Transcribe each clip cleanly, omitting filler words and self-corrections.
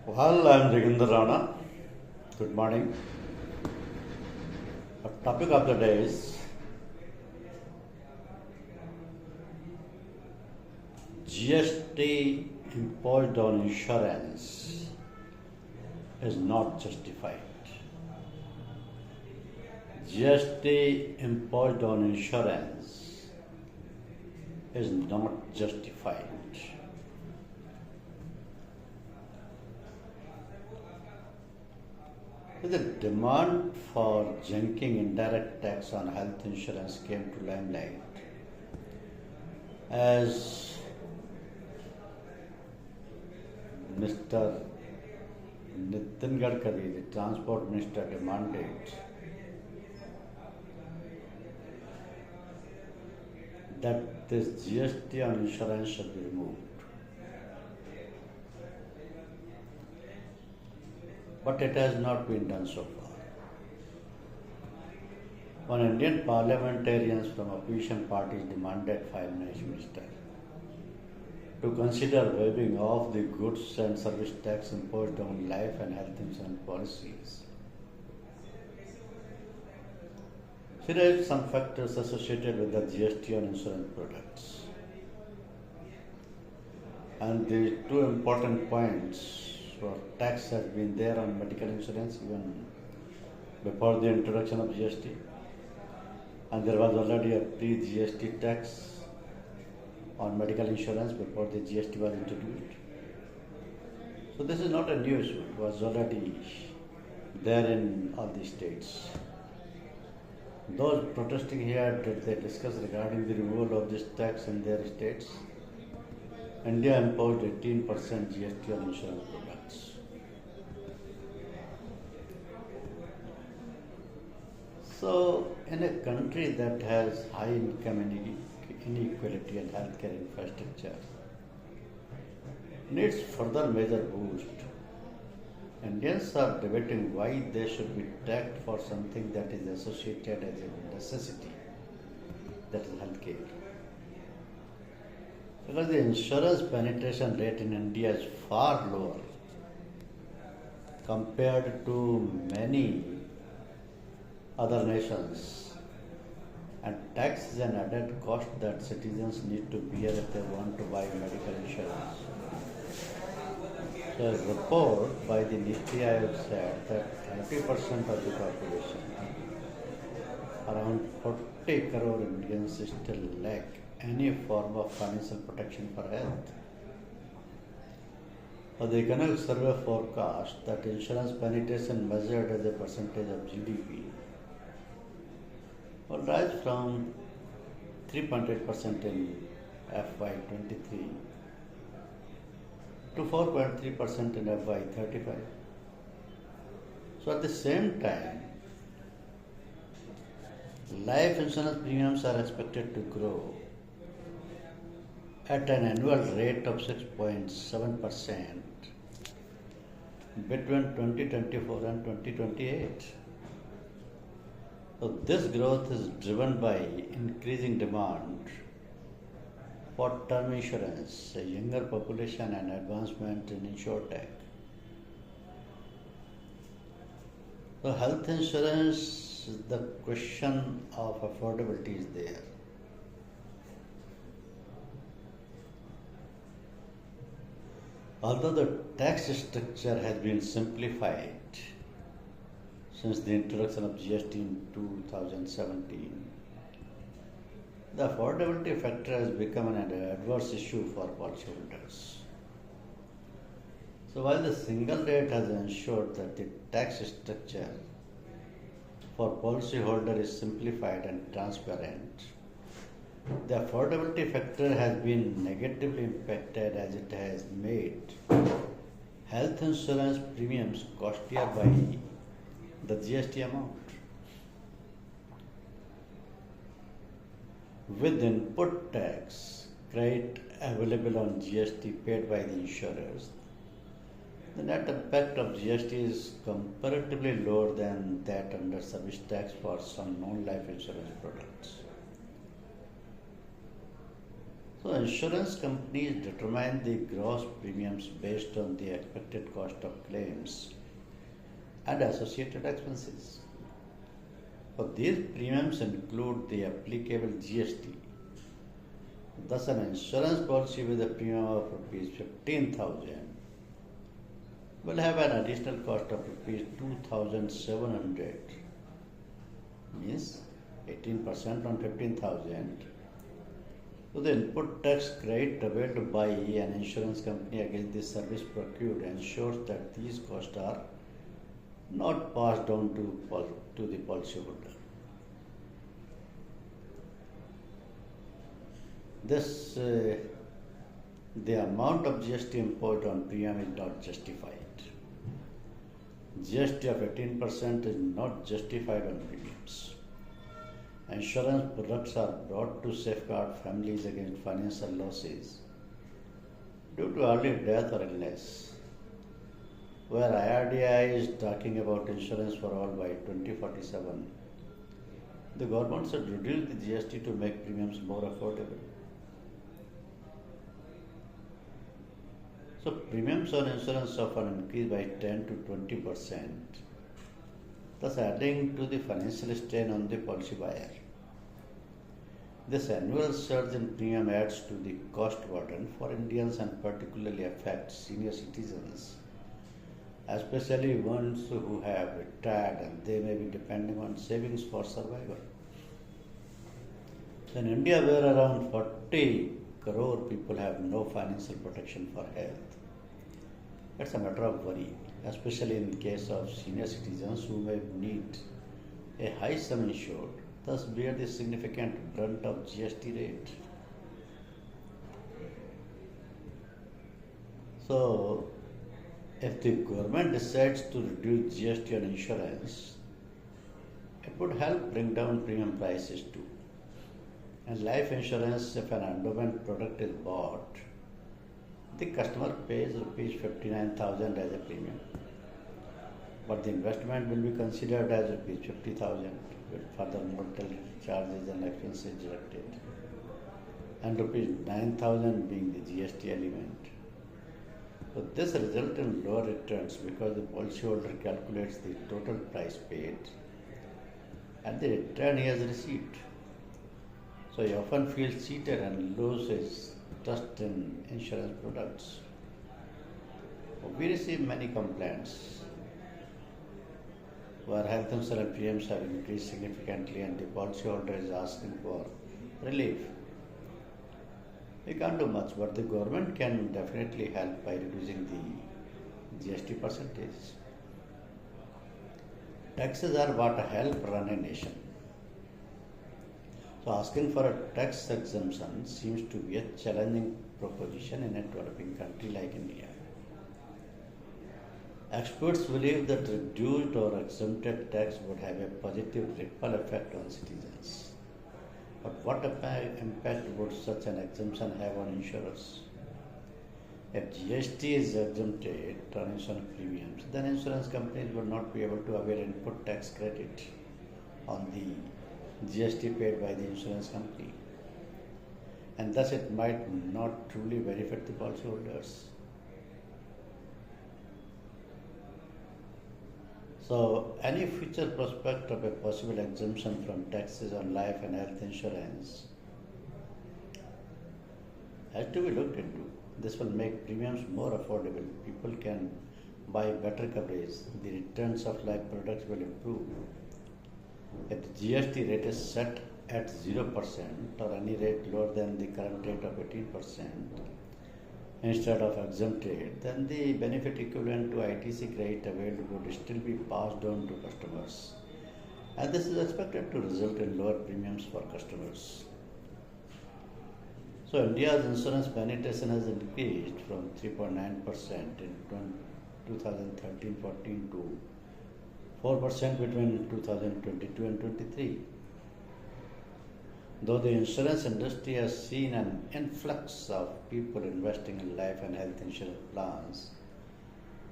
Well, I'm Jagindar Rana. Good morning. The topic of the day is GST imposed on insurance is not justified. GST imposed on insurance is not justified. The demand for junking indirect tax on health insurance came to limelight as Mr. Nitin Gadkari, the Transport Minister, demanded that this GST on insurance should be removed. But it has not been done so far. When Indian parliamentarians from opposition parties demanded Finance Minister to consider waiving off the goods and service tax imposed on life and health insurance policies, she raised some factors associated with the GST on insurance products. And the two important points were tax has been there on medical insurance even before the introduction of GST, and there was already a pre-GST tax on medical insurance before the GST was introduced. So this is not a new issue, it was already there in all the states. Those protesting here, did they discuss regarding the removal of this tax in their states? India imposed 18% GST on insurance products. So, in a country that has high income inequality and healthcare infrastructure, needs further major boost, Indians are debating why they should be taxed for something that is associated as a necessity, that is healthcare. Because the insurance penetration rate in India is far lower compared to many other nations, and tax is an added cost that citizens need to bear if they want to buy medical insurance. So a report by the Nifty Aayog said that 30% of the population, around 40 crore Indians, still lack any form of financial protection for health. The Economic Survey forecast that insurance penetration measured as a percentage of GDP will rise from 3.8% in FY23 to 4.3% in FY35. So at the same time, life insurance premiums are expected to grow at an annual rate of 6.7% between 2024 and 2028. So this growth is driven by increasing demand for term insurance, a younger population, and advancement in insurtech. So health insurance, the question of affordability is there. Although the tax structure has been simplified since the introduction of GST in 2017, the affordability factor has become an adverse issue for policyholders. So while the single rate has ensured that the tax structure for policyholder is simplified and transparent, the affordability factor has been negatively impacted as it has made health insurance premiums costlier by the GST amount. With input tax credit available on GST paid by the insurers, the net impact of GST is comparatively lower than that under service tax for some non-life insurance products. So insurance companies determine the gross premiums based on the expected cost of claims and associated expenses. So these premiums include the applicable GST. Thus, an insurance policy with a premium of rupees 15,000 will have an additional cost of rupees 2,700, means 18% on 15,000. So the input tax credit availed by an insurance company against the service procured ensures that these costs are not passed on to the policyholder. The amount of GST imposed on premium is not justified. GST of 18% is not justified on premiums. Insurance products are brought to safeguard families against financial losses due to early death or illness. Where IRDAI is talking about insurance for all by 2047, the government should reduce the GST to make premiums more affordable. So premiums on insurance often increase by 10 to 20%, thus adding to the financial strain on the policy buyer. This annual surge in premium adds to the cost burden for Indians and particularly affects senior citizens, especially ones who have retired and they may be depending on savings for survival. In India, where around 40 crore people have no financial protection for health, it's a matter of worry, especially in the case of senior citizens who may need a high sum insured, thus bear the significant brunt of GST rate. So, if the government decides to reduce GST on insurance, it would help bring down premium prices too. And life insurance, if an endowment product is bought, the customer pays rupees 59,000 as a premium, but the investment will be considered as rupees 50,000 with further mortality charges and expenses deducted, and rupees 9,000 being the GST element. So this results in lower returns because the policyholder calculates the total price paid and the return he has received. So he often feels cheated and loses trust in insurance products. We receive many complaints where health insurance premiums have increased significantly and the policyholder is asking for relief. We can't do much, but the government can definitely help by reducing the GST percentage. Taxes are what help run a nation. So asking for a tax exemption seems to be a challenging proposition in a developing country like India. Experts believe that reduced or exempted tax would have a positive ripple effect on citizens. But what impact would such an exemption have on insurers? If GST is exempted on insurance premiums, then insurance companies would not be able to avail input tax credit on the GST paid by the insurance company. And thus it might not truly benefit the policyholders. So, any future prospect of a possible exemption from taxes on life and health insurance has to be looked into. This will make premiums more affordable. People can buy better coverage. The returns of life products will improve. If the GST rate is set at 0% or any rate lower than the current rate of 18%, instead of exempted, then the benefit equivalent to ITC credit available would still be passed on to customers. And this is expected to result in lower premiums for customers. So India's insurance penetration has increased from 3.9% in 2013-14 to 4% between 2022 and 23. Though the insurance industry has seen an influx of people investing in life and health insurance plans,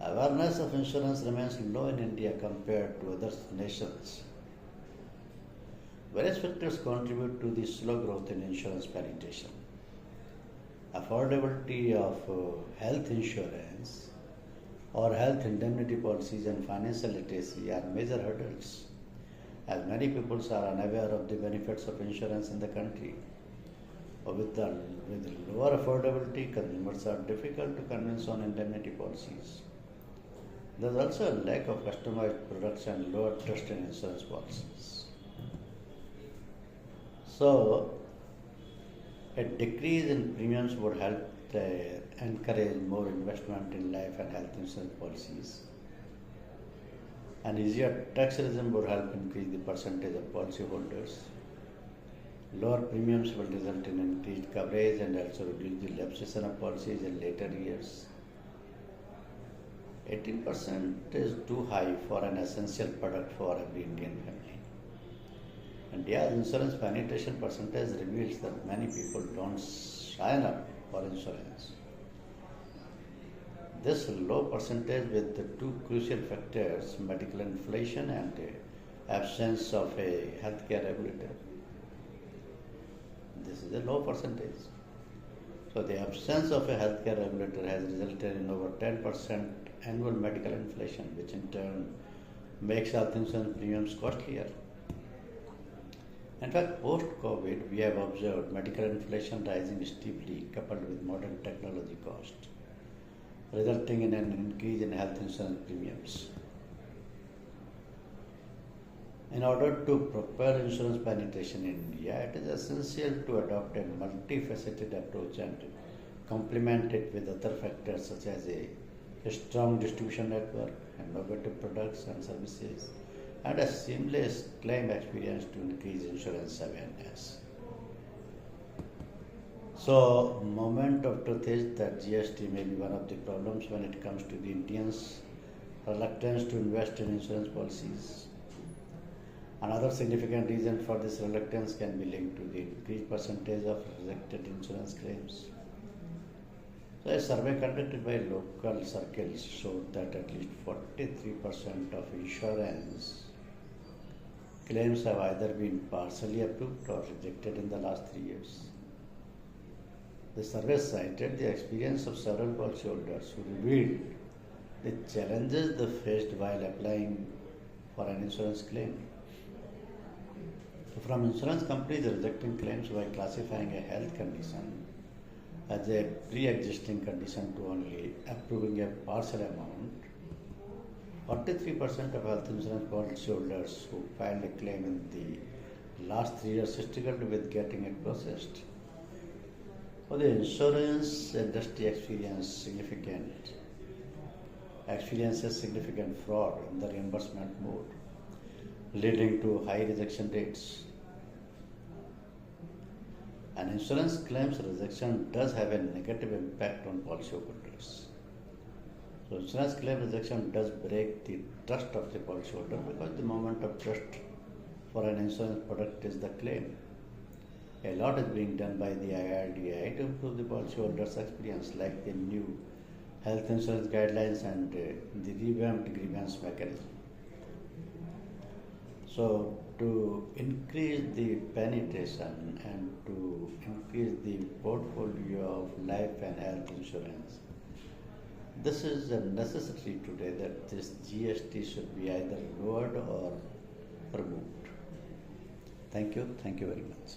awareness of insurance remains low in India compared to other nations. Various factors contribute to the slow growth in insurance penetration. affordability of health insurance or health indemnity policies and financial literacy are major hurdles, as many people are unaware of the benefits of insurance in the country. With lower affordability, consumers are difficult to convince on indemnity policies. There is also a lack of customized products and lower trust in insurance policies. So, a decrease in premiums would help encourage more investment in life and health insurance policies. An easier tax regime would help increase the percentage of policyholders. Lower premiums will result in increased coverage and also reduce the lapsation of policies in later years. 18% is too high for an essential product for every Indian family. India's insurance penetration percentage reveals that many people don't sign up for insurance. This low percentage with the two crucial factors, medical inflation and absence of a healthcare regulator. This is a low percentage. So the absence of a healthcare regulator has resulted in over 10% annual medical inflation, which in turn makes health insurance premiums costlier. In fact, post-COVID, we have observed medical inflation rising steeply coupled with modern technology costs, resulting in an increase in health insurance premiums. In order to propel insurance penetration in India, it is essential to adopt a multifaceted approach and complement it with other factors such as a strong distribution network, innovative products and services, and a seamless claim experience to increase insurance awareness. So, moment of truth is that GST may be one of the problems when it comes to the Indians' reluctance to invest in insurance policies. Another significant reason for this reluctance can be linked to the increased percentage of rejected insurance claims. So a survey conducted by local circles showed that at least 43% of insurance claims have either been partially approved or rejected in the last 3 years. The survey cited the experience of several policyholders who revealed the challenges they faced while applying for an insurance claim. So from insurance companies rejecting claims by classifying a health condition as a pre-existing condition to only approving a partial amount, 43% of health insurance policyholders who filed a claim in the last 3 years struggled with getting it processed. So the insurance industry experiences significant fraud in the reimbursement mode, leading to high rejection rates. An insurance claims rejection does have a negative impact on policyholders. So insurance claim rejection does break the trust of the policyholder because the moment of trust for an insurance product is the claim. A lot is being done by the IRDAI to improve the policyholder's experience, like the new health insurance guidelines and the revamped grievance mechanism. So to increase the penetration and to increase the portfolio of life and health insurance, this is a necessity today that this GST should be either lowered or removed. Thank you very much.